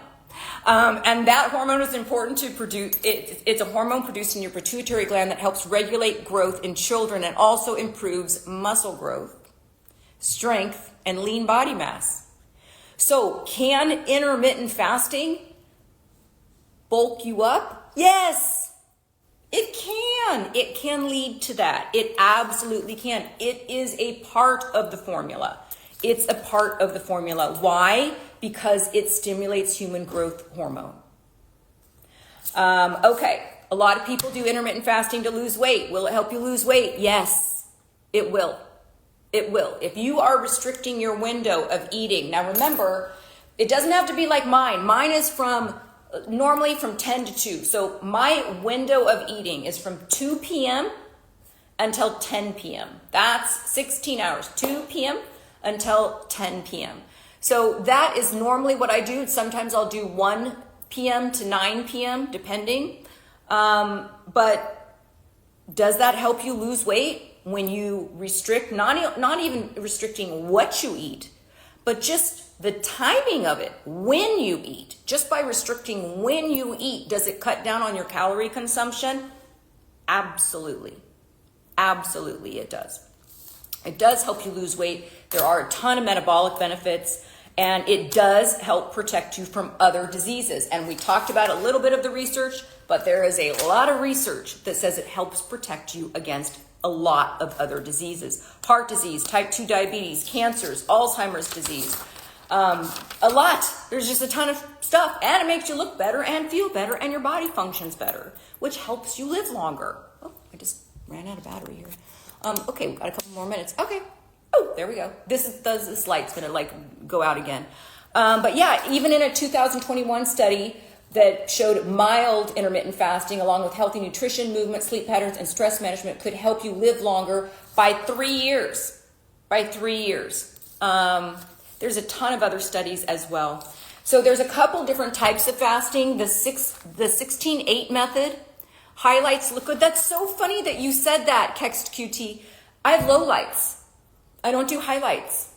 And that hormone is important to produce. It's a hormone produced in your pituitary gland that helps regulate growth in children and also improves muscle growth, strength, and lean body mass. So can intermittent fasting bulk you up? Yes, it can. It can lead to that. It absolutely can. It is a part of the formula. It's a part of the formula. Why? Because it stimulates human growth hormone. Okay, a lot of people do intermittent fasting to lose weight. Will it help you lose weight? Yes, it will. It will. If you are restricting your window of eating. Now remember, it doesn't have to be like mine. Mine is normally from 10 to 2. So my window of eating is from 2 p.m. until 10 p.m. That's 16 hours, 2 p.m. until 10 p.m. So that is normally what I do. Sometimes I'll do 1 p.m. to 9 p.m. depending. But does that help you lose weight when you restrict, not even restricting what you eat, but just the timing of it, when you eat? Just by restricting when you eat, does it cut down on your calorie consumption? Absolutely. Absolutely it does. It does help you lose weight. There are a ton of metabolic benefits, and it does help protect you from other diseases. And we talked about a little bit of the research, but there is a lot of research that says it helps protect you against a lot of other diseases. Heart disease, type 2 diabetes, cancers, Alzheimer's disease. A lot. There's just a ton of stuff, and it makes you look better and feel better, and your body functions better, which helps you live longer. Oh, I just ran out of battery here. Okay, we've got a couple more minutes. Okay. Oh, there we go. This light's gonna go out again. But yeah, even in a 2021 study that showed mild intermittent fasting along with healthy nutrition, movement, sleep patterns, and stress management could help you live longer by 3 years. By 3 years. There's a ton of other studies as well. So there's a couple different types of fasting. The 16-8 method highlights look good. That's so funny that you said that, Kext QT. I have lowlights. I don't do highlights.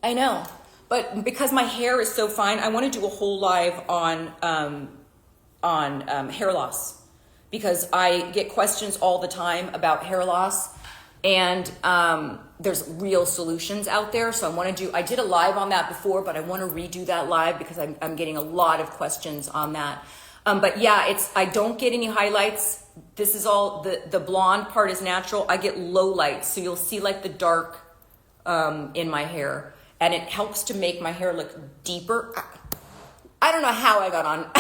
I know. But because my hair is so fine, I want to do a whole live on hair loss, because I get questions all the time about hair loss, and there's real solutions out there. So I did a live on that before, but I want to redo that live because I'm getting a lot of questions on that. But yeah, I don't get any highlights. This is all, the blonde part is natural. I get low lights. So you'll see like the dark in my hair, and it helps to make my hair look deeper. I don't know how I got on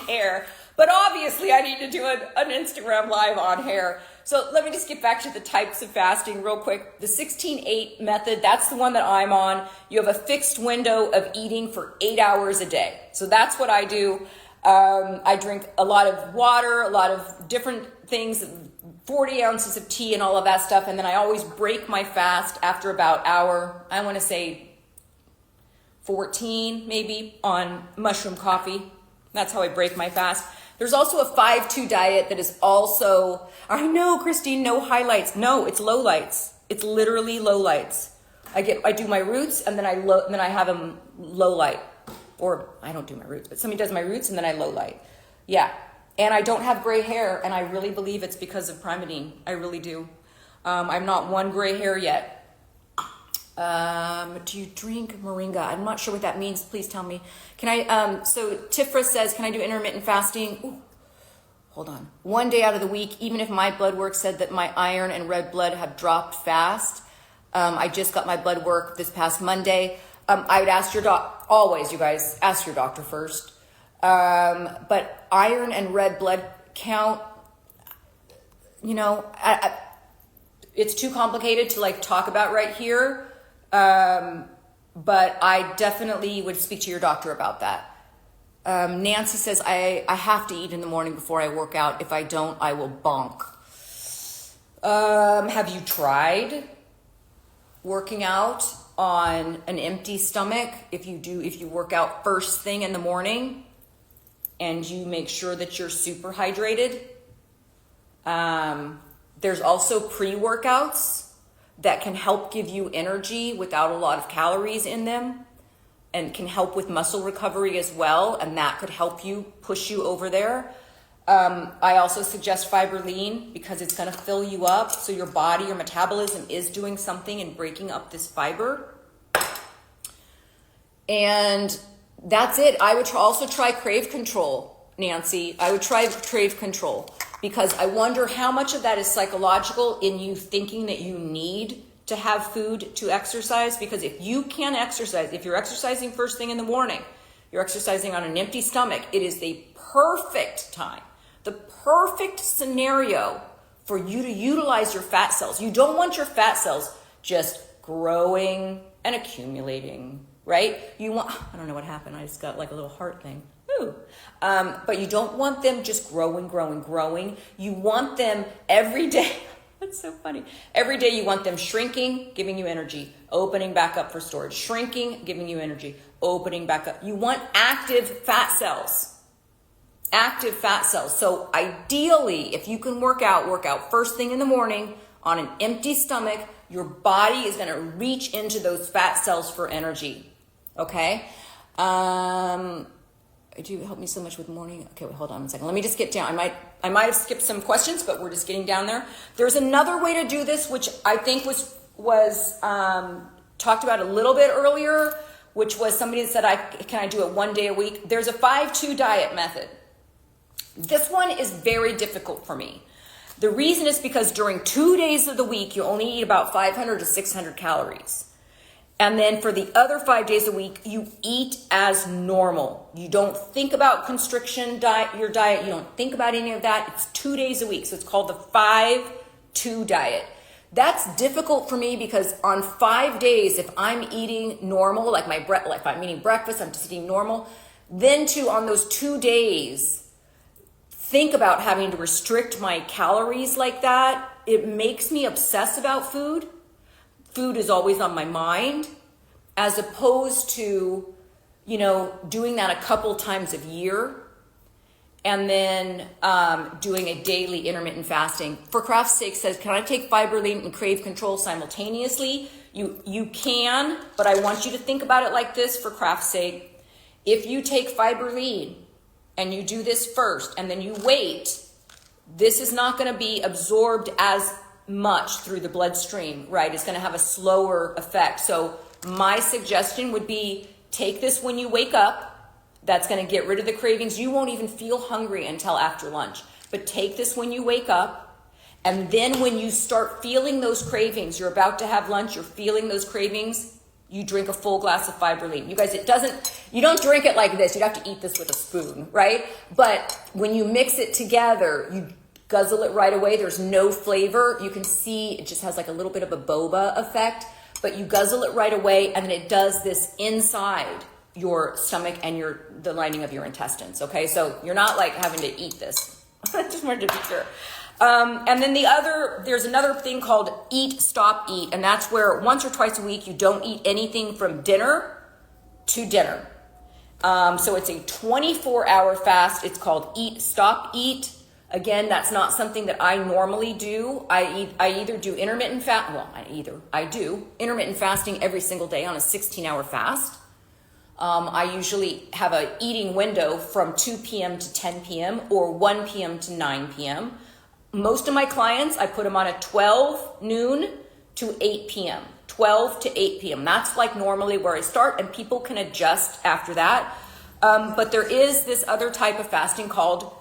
hair, but obviously I need to do an Instagram live on hair. So let me just get back to the types of fasting real quick. The 16-8 method, that's the one that I'm on. You have a fixed window of eating for 8 hours a day. So that's what I do. I drink a lot of water, a lot of different things, 40 ounces of tea and all of that stuff. And then I always break my fast after about hour, I want to say 14 maybe, on mushroom coffee. That's how I break my fast. There's also a 5-2 diet that is also, I know, Christine, no highlights. No, it's lowlights. It's literally lowlights. I do my roots and then I have them low light. Or I don't do my roots, but somebody does my roots and then I low light. Yeah. And I don't have gray hair, and I really believe it's because of Primatine. I really do. I'm not one gray hair yet. Do you drink moringa? I'm not sure what that means. Please tell me. Can I, so Tifra says, can I do intermittent fasting? Ooh, hold on. 1 day out of the week, even if my blood work said that my iron and red blood have dropped fast. I just got my blood work this past Monday. I would ask your doc, always, you guys, ask your doctor first. But iron and red blood count, you know, it's too complicated to like talk about right here. But I definitely would speak to your doctor about that. Nancy says, I have to eat in the morning before I work out. If I don't, I will bonk. Have you tried working out on an empty stomach? If you work out first thing in the morning and you make sure that you're super hydrated. There's also pre-workouts that can help give you energy without a lot of calories in them and can help with muscle recovery as well. And that could help you, push you over there. I also suggest Fiberline because it's going to fill you up. So your body, your metabolism is doing something and breaking up this fiber. And that's it. I would also try Crave Control, Nancy. I would try Crave Control because I wonder how much of that is psychological in you thinking that you need to have food to exercise. Because if you can exercise, if you're exercising first thing in the morning, you're exercising on an empty stomach, it is the perfect time, the perfect scenario for you to utilize your fat cells. You don't want your fat cells just growing and accumulating, right? You want, I don't know what happened. I just got like a little heart thing. Ooh. But you don't want them just growing. You want them every day. That's so funny. Every day you want them shrinking, giving you energy, opening back up for storage, shrinking, giving you energy, opening back up. You want active fat cells. Active fat cells. So ideally, if you can work out first thing in the morning on an empty stomach, your body is going to reach into those fat cells for energy. Okay? Do you help me so much with morning? Okay, wait, hold on a second. Let me just get down. I might have skipped some questions, but we're just getting down there. There's another way to do this, which I think was talked about a little bit earlier, which was somebody that said, can I do it 1 day a week? There's a 5-2 diet method. This one is very difficult for me. The reason is because during 2 days of the week, you only eat about 500 to 600 calories. And then for the other 5 days a week, you eat as normal. You don't think about constriction diet, your diet. You don't think about any of that. It's 2 days a week. So it's called the 5-2 diet. That's difficult for me because on 5 days, if I'm eating normal, like if I'm eating breakfast, I'm just eating normal. Then on those 2 days, think about having to restrict my calories like that. It makes me obsess about food. Food is always on my mind, as opposed to, doing that a couple times a year and then doing a daily intermittent fasting. For Craft's sake says, can I take Fiberline and Crave Control simultaneously? You can, but I want you to think about it like this for Craft's sake. If you take Fiberline and you do this first and then you wait, this is not going to be absorbed as much through the bloodstream, right? It's going to have a slower effect. So my suggestion would be take this when you wake up. That's going to get rid of the cravings. You won't even feel hungry until after lunch. But take this when you wake up. And then when you start feeling those cravings, you're about to have lunch, you're feeling those cravings, you drink a full glass of Fiberline. You guys, you don't drink it like this. You'd have to eat this with a spoon, right? But when you mix it together, you guzzle it right away. There's no flavor. You can see it just has like a little bit of a boba effect, but you guzzle it right away and then it does this inside your stomach and the lining of your intestines. Okay. So you're not like having to eat this. I just wanted to be sure. And then there's another thing called eat, stop, eat. And that's where once or twice a week, you don't eat anything from dinner to dinner. So it's a 24-hour fast. It's called eat, stop, eat. Again, that's not something that I normally do. I either do intermittent I do intermittent fasting every single day on a 16-hour fast. I usually have an eating window from 2 p.m. to 10 p.m. or 1 p.m. to 9 p.m. Most of my clients, I put them on a 12 noon to 8 p.m. 12 to 8 p.m. That's like normally where I start, and people can adjust after that. But there is this other type of fasting called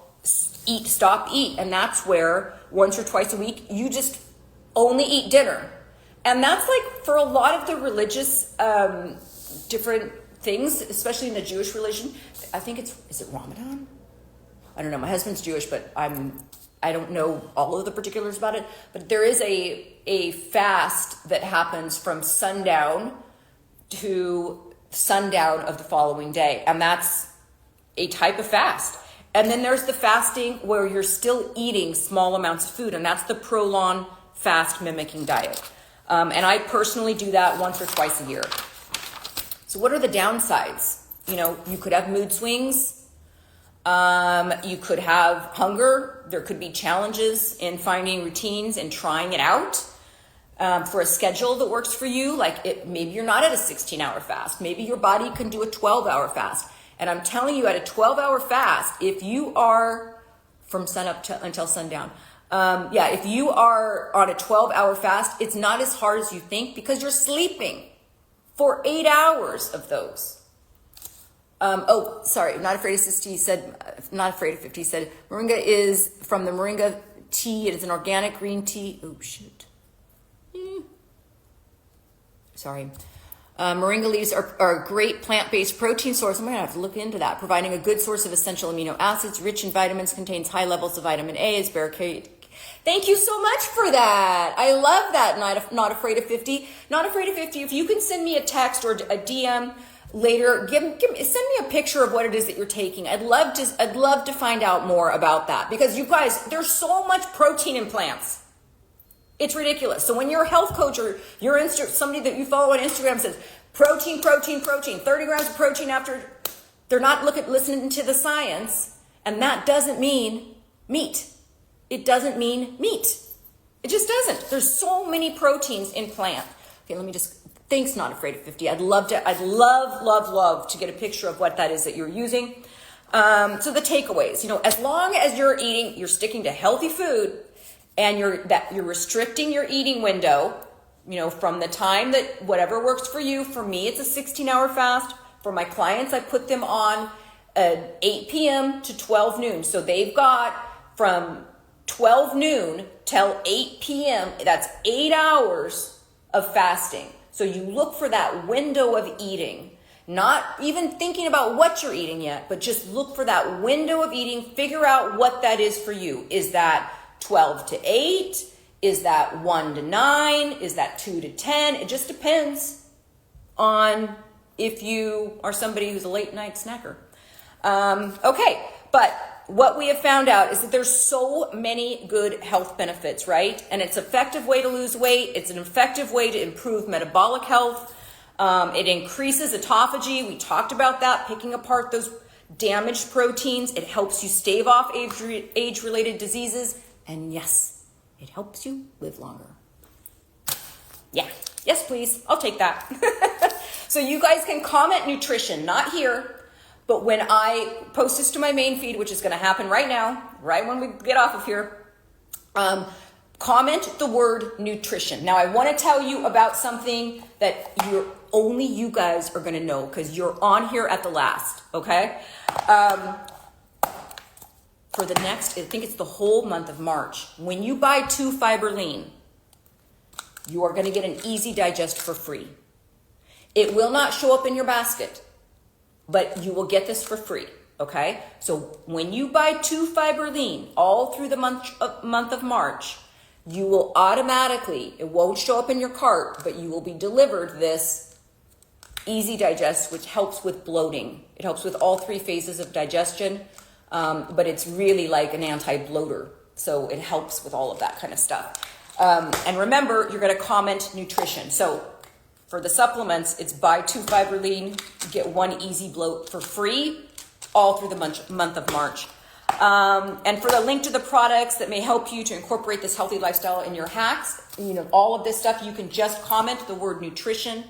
eat, stop, eat. And that's where once or twice a week, you just only eat dinner. And that's like for a lot of the religious different things, especially in the Jewish religion. I think is it Ramadan? I don't know. My husband's Jewish, but I don't know all of the particulars about it. But there is a fast that happens from sundown to sundown of the following day. And that's a type of fast. And then there's the fasting where you're still eating small amounts of food, and that's the prolonged fast-mimicking diet. And I personally do that once or twice a year. So what are the downsides? You could have mood swings. You could have hunger. There could be challenges in finding routines and trying it out for a schedule that works for you. Maybe you're not at a 16-hour fast. Maybe your body can do a 12-hour fast. And I'm telling you, at a 12-hour fast, if you are from sunup until sundown, if you are on a 12-hour fast, it's not as hard as you think because you're sleeping for 8 hours of those. Not Afraid of 50 said, Moringa is from the Moringa tea. It is an organic green tea. Oh, shoot. Sorry. Moringa leaves are a great plant-based protein source. I'm going to have to look into that. Providing a good source of essential amino acids, rich in vitamins, contains high levels of vitamin A. Is barricade. Thank you so much for that. I love that. Not Afraid of 50. Not Afraid of 50. If you can send me a text or a DM later, send me a picture of what it is that you're taking. I'd love to find out more about that because you guys, there's so much protein in plants. It's ridiculous. So when you're a health coach or you're somebody that you follow on Instagram says protein, 30 grams of protein after, they're not listening to the science, and that doesn't mean meat. It doesn't mean meat. It just doesn't. There's so many proteins in plant. Okay, thanks, Not Afraid of 50. I'd love to get a picture of what that is that you're using. So the takeaways, as long as you're sticking to healthy food, and you're restricting your eating window, from the time that whatever works for you. For me, it's a 16-hour fast. For my clients, I put them on 8 p.m. to 12 noon. So they've got from 12 noon till 8 p.m. That's 8 hours of fasting. So you look for that window of eating, not even thinking about what you're eating yet, but just look for that window of eating. Figure out what that is for you. Is that 12 to 8? Is that 1 to 9? Is that 2 to 10? It just depends on if you are somebody who's a late night snacker. Okay, but what we have found out is that there's so many good health benefits, right? And it's an effective way to lose weight. It's an effective way to improve metabolic health. It increases autophagy. We talked about that, picking apart those damaged proteins. It helps you stave off age-related diseases. And yes, it helps you live longer. Yeah. Yes, please. I'll take that. So you guys can comment nutrition, not here, but when I post this to my main feed, which is going to happen right now, right when we get off of here, comment the word nutrition. Now, I want to tell you about something that only you guys are going to know because you're on here at the last, okay? For the next, I think it's the whole month of March, when you buy 2 Fiber Lean, you are going to get an Easy Digest for free. It will not show up in your basket, but you will get this for free, okay? So when you buy 2 Fiber Lean all through the month of March, you will automatically, it won't show up in your cart, but you will be delivered this Easy Digest, which helps with bloating. It helps with all 3 phases of digestion. But it's really like an anti-bloater. So it helps with all of that kind of stuff. And remember, you're going to comment nutrition. So for the supplements, it's buy 2 Fiber Lean, you get 1 Easy Bloat for free all through the month of March. And for the link to the products that may help you to incorporate this healthy lifestyle in your hacks, all of this stuff, you can just comment the word nutrition.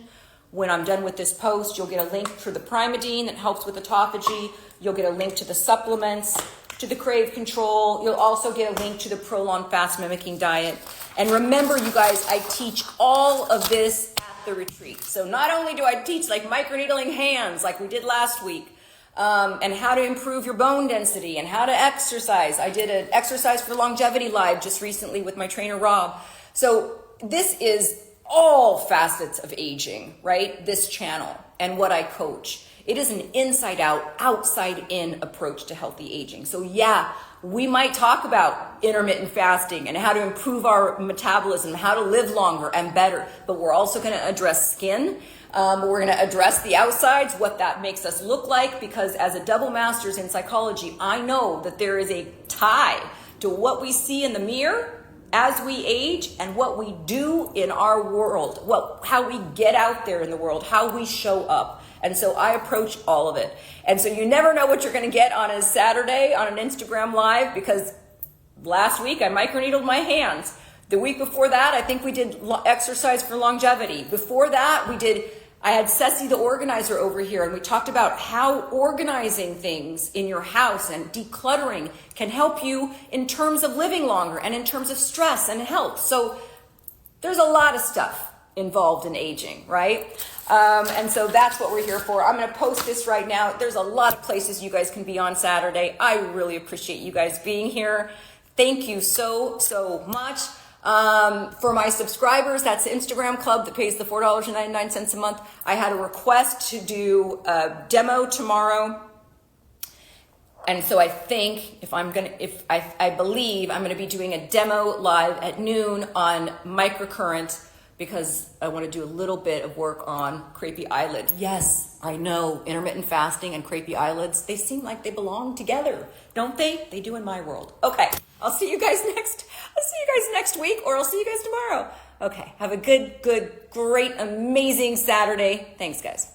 When I'm done with this post, you'll get a link for the Primadine that helps with autophagy. You'll get a link to the supplements, to the Crave Control. You'll also get a link to the Prolonged Fast-mimicking diet. And remember, you guys, I teach all of this at the retreat. So not only do I teach like microneedling hands like we did last week, and how to improve your bone density and how to exercise. I did an exercise for longevity live just recently with my trainer, Rob. So this is all facets of aging, right? This channel and what I coach. It is an inside out, outside in approach to healthy aging. So yeah, we might talk about intermittent fasting and how to improve our metabolism, how to live longer and better, but we're also going to address skin. We're going to address the outsides, what that makes us look like, because as a double master's in psychology, I know that there is a tie to what we see in the mirror as we age and what we do in our world, how we get out there in the world, how we show up. And so I approach all of it. And so you never know what you're going to get on a Saturday on an Instagram Live, because last week I microneedled my hands. The week before that, I think we did exercise for longevity. Before that, I had Ceci the organizer over here, and we talked about how organizing things in your house and decluttering can help you in terms of living longer and in terms of stress and health. So there's a lot of stuff involved in aging, right? And so that's what we're here for. I'm going to post this right now. There's a lot of places you guys can be on Saturday. I really appreciate you guys being here. Thank you so, so much. For my subscribers, that's the Instagram club that pays the $4.99 a month. I had a request to do a demo tomorrow. And so I think I believe I'm going to be doing a demo live at noon on microcurrent, because I want to do a little bit of work on crepey eyelid. Yes, I know intermittent fasting and crepey eyelids, they seem like they belong together, don't they? They do in my world. Okay, I'll see you guys next week, or I'll see you guys tomorrow. Okay, have a good, great, amazing Saturday. Thanks, guys.